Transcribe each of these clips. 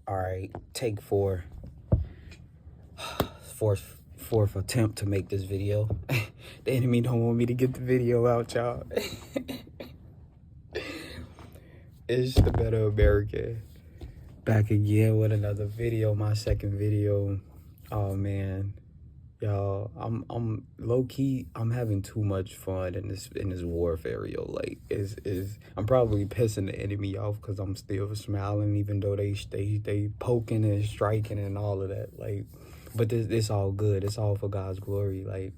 All right, take four. Fourth attempt to make this video. The enemy don't want me to get the video out, y'all. It's the Better American. Back again with another video, my second video. Oh man. Y'all, I'm low key. I'm having too much fun in this warfare, yo. Like, I'm probably pissing the enemy off because I'm still smiling, even though they poking and striking and all of that. Like, but this all good. It's all for God's glory. Like,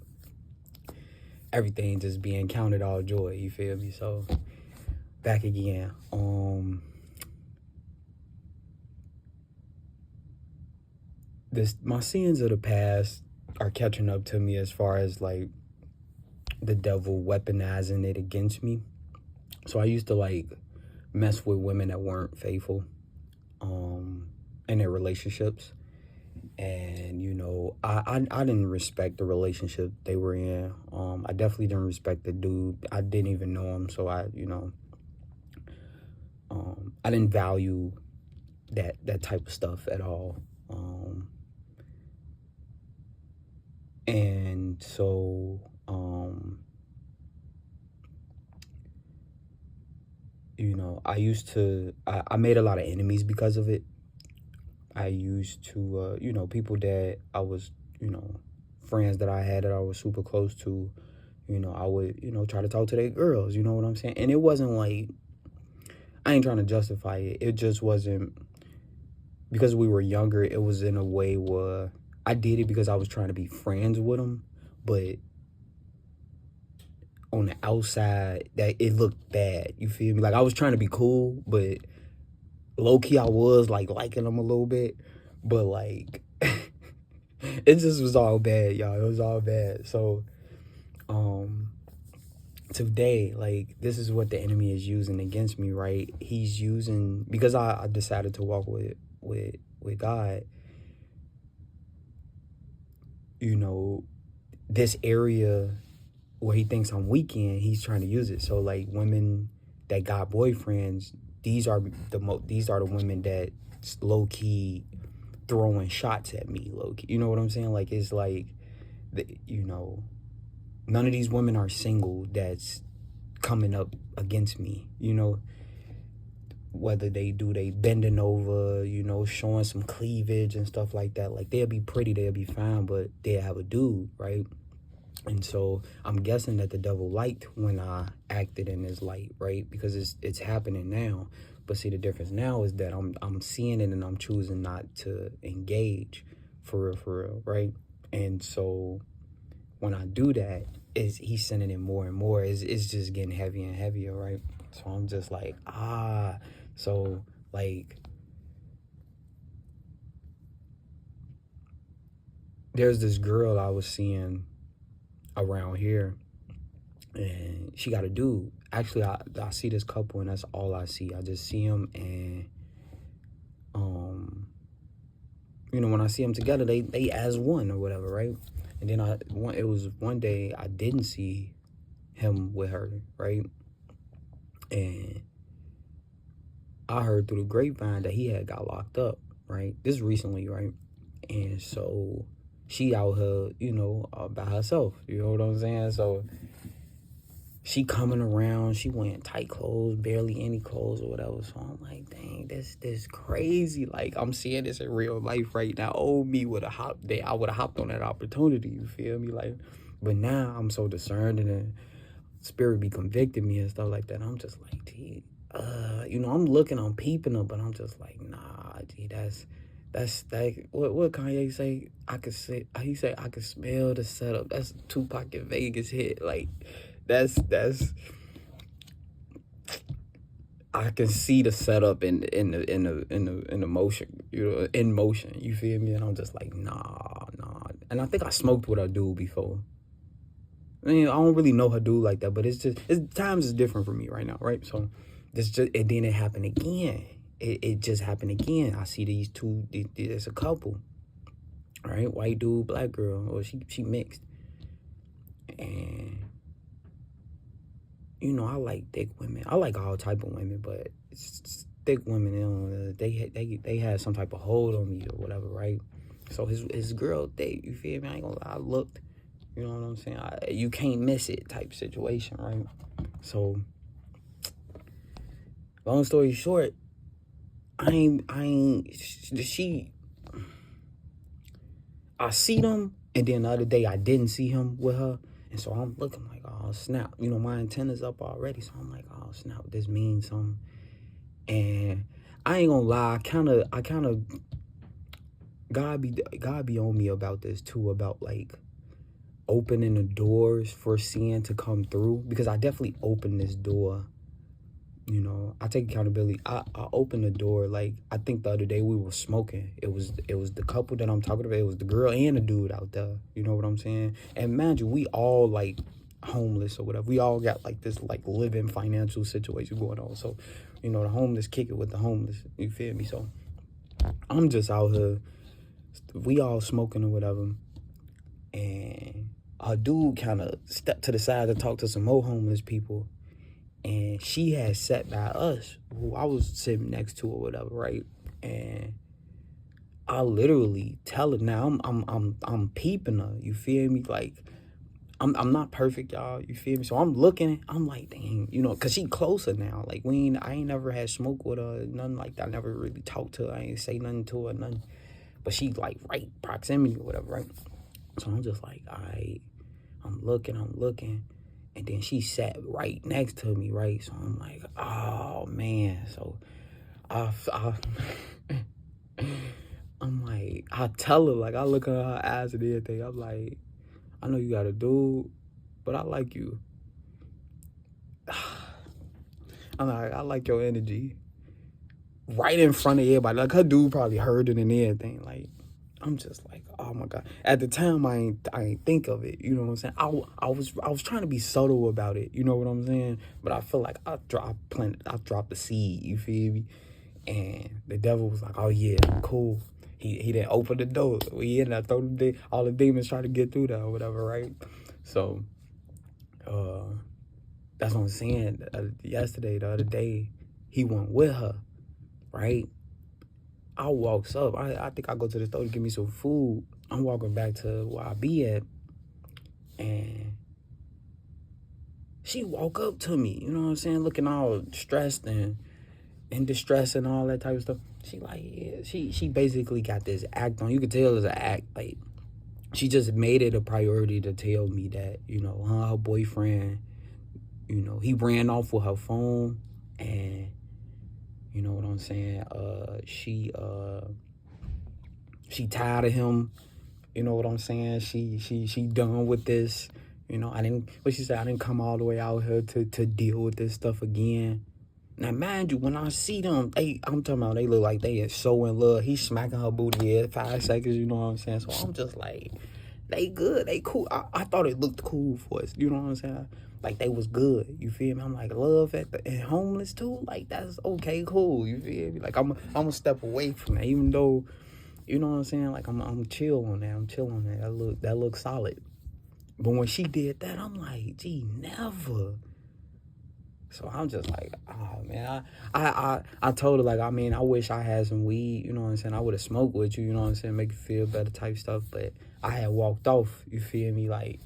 everything just being counted all joy. You feel me? So, back again. My sins of the past are catching up to me as far as like the devil weaponizing it against me. So I used to like mess with women that weren't faithful in their relationships, and you know, I didn't respect the relationship they were in. I definitely didn't respect the dude. I didn't even know him, so I didn't value that type of stuff at all. And so, you know, I made a lot of enemies because of it. I used to, you know, people that I was, you know, friends that I had that I was super close to, you know, I would, you know, try to talk to their girls, you know what I'm saying? And it wasn't like, I ain't trying to justify it. It just wasn't, because we were younger, it was in a way where I did it because I was trying to be friends with them, but on the outside, that it looked bad. You feel me? Like, I was trying to be cool, but low-key I was like liking them a little bit, but like it just was all bad, y'all. It was all bad. So today, like, this is what the enemy is using against me, right? He's using, because I decided to walk with God, you know, this area where he thinks I'm weak in, he's trying to use it. So like, women that got boyfriends, these are the women that low key throwing shots at me, low key. You know what I'm saying? Like, it's like, you know, none of these women are single that's coming up against me. You know, whether they bending over, you know, showing some cleavage and stuff like that. Like, they'll be pretty, they'll be fine, but they'll have a dude, right? And so I'm guessing that the devil liked when I acted in this light, right? Because it's happening now. But see, the difference now is that I'm seeing it and I'm choosing not to engage for real, right? And so when I do that, he's sending it more and more. It's just getting heavier and heavier, right? So I'm just like, so like, there's this girl I was seeing around here, and she got a dude. Actually, I see this couple, and that's all I see. I just see them, and you know, when I see them together, they as one or whatever, right? And then it was one day I didn't see him with her, right? And I heard through the grapevine that he had got locked up, right? This recently, right? And so she out here, you know, by herself. You know what I'm saying? So she coming around, she wearing tight clothes, barely any clothes or whatever. So I'm like, dang, this crazy. Like, I'm seeing this in real life right now. Old me would have hopped there. I would have hopped on that opportunity, you feel me? Like, but now I'm so discerned, and the spirit be convicting me and stuff like that. I'm just like, gee, you know, I'm peeping them, but I'm just like, nah, gee, that's like, what Kanye say? He say, I could smell the setup. That's Tupac in Vegas hit. Like, that's I can see the setup in the motion, you know, in motion. You feel me? And I'm just like, nah. And I think I smoked with her dude before. I mean, I don't really know her dude like that, but times is different for me right now, right? So and then it happened again. It just happened again. I see these two. There's a couple, right? White dude, black girl, or she mixed, and you know, I like thick women. I like all type of women, but thick women, you know, they had some type of hold on me or whatever, right? So his girl, you feel me? I ain't gonna lie, I looked, you know what I'm saying? You can't miss it type situation, right? So, long story short, I see them, and then the other day I didn't see him with her, and so I'm looking like, oh snap, you know, my antenna's up already, so I'm like, oh snap, this means something. And I ain't gonna lie, I kind of, God be on me about this too, about like opening the doors for sin to come through, because I definitely opened this door. You know, I take accountability. I opened the door. Like, I think the other day we were smoking. It was the couple that I'm talking about. It was the girl and the dude out there. You know what I'm saying? And imagine, we all like homeless or whatever. We all got like this like living financial situation going on. So, you know, the homeless kick it with the homeless. You feel me? So I'm just out here. We all smoking or whatever. And a dude kind of stepped to the side to talk to some more homeless people. And she had sat by us, who I was sitting next to or whatever, right? And I literally tell her, now I'm peeping her. You feel me? Like, I'm not perfect, y'all. You feel me? So I'm looking. I'm like, dang, you know, cause she closer now. Like, I ain't never had smoke with her, nothing like that. I never really talked to her. I ain't say nothing to her, nothing. But she like right proximity or whatever, right? So I'm just like, all right. I'm looking. And then she sat right next to me, right? So I'm like, oh, man. So I'm like, I tell her, like, I look at her eyes and everything. I'm like, I know you got a dude, but I like you. I'm like, I like your energy. Right in front of everybody. Like, her dude probably heard it and everything. Like, I'm just like, oh my God. At the time, I ain't think of it. You know what I'm saying? I was trying to be subtle about it. You know what I'm saying? But I feel like I dropped the seed. You feel me? And the devil was like, oh yeah, cool. He didn't open the door. We ended up throwing all the demons trying to get through that or whatever, right? So, that's what I'm saying. The other day, he went with her, right? I walks up. I think I go to the store to get me some food. I'm walking back to where I be at, and she walk up to me. You know what I'm saying? Looking all stressed and distressed and all that type of stuff. She like, yeah. She basically got this act on. You could tell it's an act. Like, she just made it a priority to tell me that, you know, her boyfriend, you know, he ran off with her phone, and you know what I'm saying? She tired of him. You know what I'm saying? She done with this. You know, what she said, I didn't come all the way out here to deal with this stuff again. Now, mind you, when I see them, I'm talking about, they look like they are so in love. He's smacking her booty every 5 seconds, you know what I'm saying? So I'm just like, they good, they cool. I thought it looked cool for us, you know what I'm saying? Like, they was good, you feel me? I'm like, love and homeless too? Like, that's okay, cool, you feel me? Like, I'm gonna step away from that, even though, you know what I'm saying? Like, I'm chill on that. I'm chill on that. That looks solid. But when she did that, I'm like, gee, never. So I'm just like, oh man, I told her, like, I mean, I wish I had some weed, you know what I'm saying? I would have smoked with you, you know what I'm saying? Make you feel better type stuff. But I had walked off, you feel me? Like,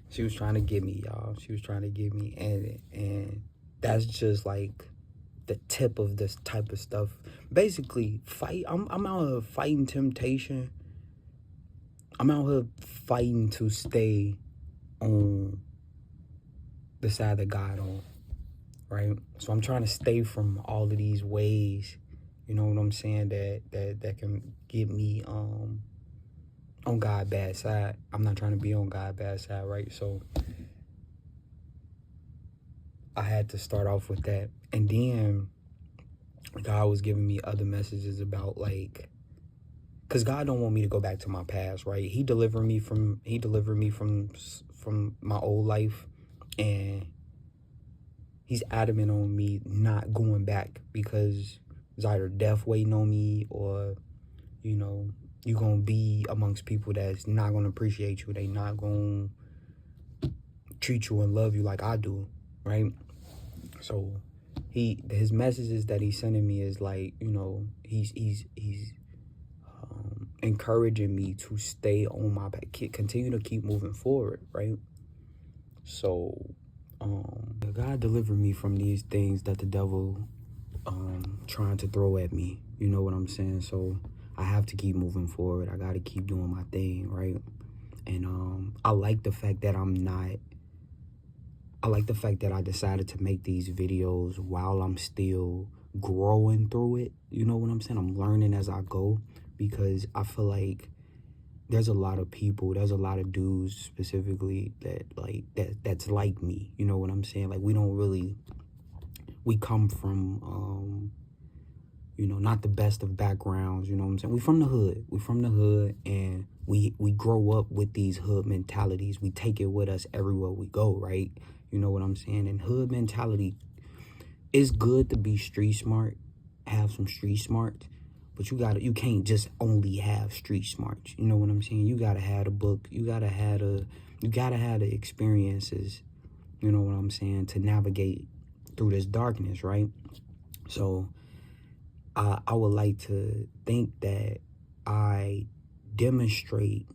she was trying to get me, y'all. She was trying to get me, and that's just like the tip of this type of stuff. Basically, I'm out here fighting temptation. I'm out here fighting to stay on the side that God on, right? So I'm trying to stay from all of these ways, you know what I'm saying, that can get me on God's bad side. I'm not trying to be on God's bad side, right? So I had to start off with that. And then God was giving me other messages about, like, because God don't want me to go back to my past, right? He delivered me from my old life, and he's adamant on me not going back, because it's either death waiting on me, or, you know, you're going to be amongst people that's not going to appreciate you. They not going to treat you and love you like I do, right? So his messages that he's sending me is like, you know, he's encouraging me to stay on my back, continue to keep moving forward, right? So God delivered me from these things that the devil trying to throw at me, you know what I'm saying? So I have to keep moving forward. I got to keep doing my thing, right? And I like the fact that I decided to make these videos while I'm still growing through it. You know what I'm saying? I'm learning as I go, because I feel like there's a lot of people, there's a lot of dudes specifically that's like me. You know what I'm saying? Like, we come from, you know, not the best of backgrounds, you know what I'm saying? We from the hood, and we grow up with these hood mentalities. We take it with us everywhere we go, right? You know what I'm saying? And hood mentality, it's good to be street smart, have some street smarts, but you can't just only have street smarts. You know what I'm saying? You gotta have the book, you gotta have the experiences, you know what I'm saying, to navigate through this darkness, right? So I would like to think that I demonstrate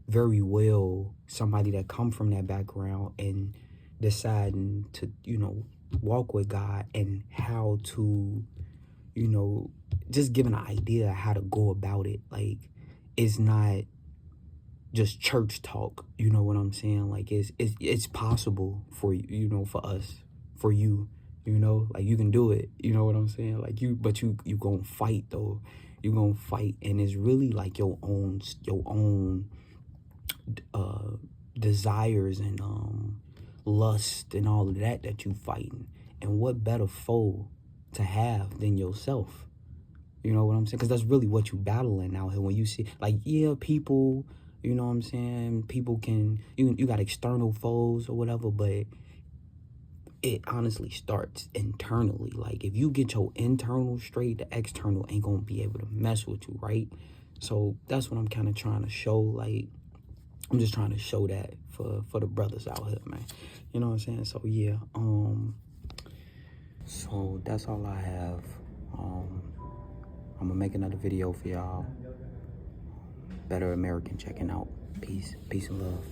very well somebody that come from that background and deciding to, you know, walk with God, and how to, you know, just giving an idea how to go about it. Like, it's not just church talk, you know what I'm saying? Like, it's possible for you, you know, for us, for you, you know, like, you can do it, you know what I'm saying? Like, you gonna fight though. You gonna fight, and it's really like your own desires and lust and all of that you fighting. And what better foe to have than yourself? You know what I'm saying? Because that's really what you battling out here. When you see, like, yeah, people, you know what I'm saying, people can, you got external foes or whatever, but it honestly starts internally. Like, if you get your internal straight, the external ain't gonna be able to mess with you, right? So that's what I'm kind of trying to show. Like, I'm just trying to show that for the brothers out here, man. You know what I'm saying? So yeah, so that's all I have. I'm gonna make another video for y'all. Better American checking out. Peace and love.